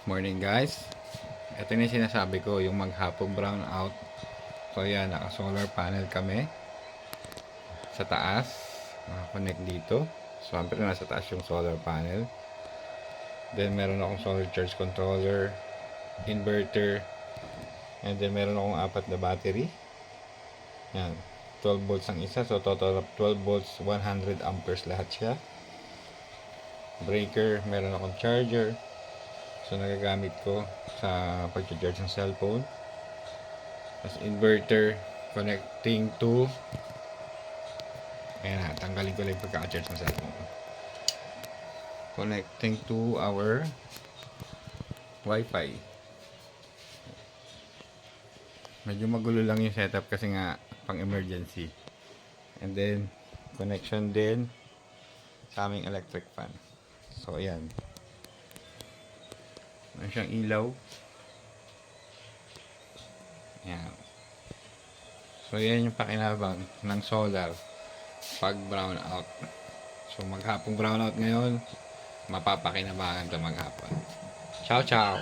Morning guys. Ito na yung sinasabi ko, yung maghapong brown out. So yan, naka solar panel kami sa taas. Naka-connect dito. So syempre nasa taas yung solar panel. Then meron akong solar charge controller, inverter, and then meron akong 4 na battery. Yan, 12 volts ang isa. So total of 12 volts, 100 amperes lahat siya. Breaker, meron akong charger. So nagagamit ko sa pag-charge ng cellphone. Tapos inverter connecting to, ayan na, tanggalin ko lang yung pagka-charge ng cellphone. Connecting to our Wi-Fi. Medyo magulo lang yung setup kasi nga pang emergency. And then connection din sa aming electric fan. So ayan. Meron siyang ilaw. Ayan. So yan yung pakinabang ng solar pag brown out. So maghapong brown out ngayon, mapapakinabangan ito maghapon. Ciao ciao.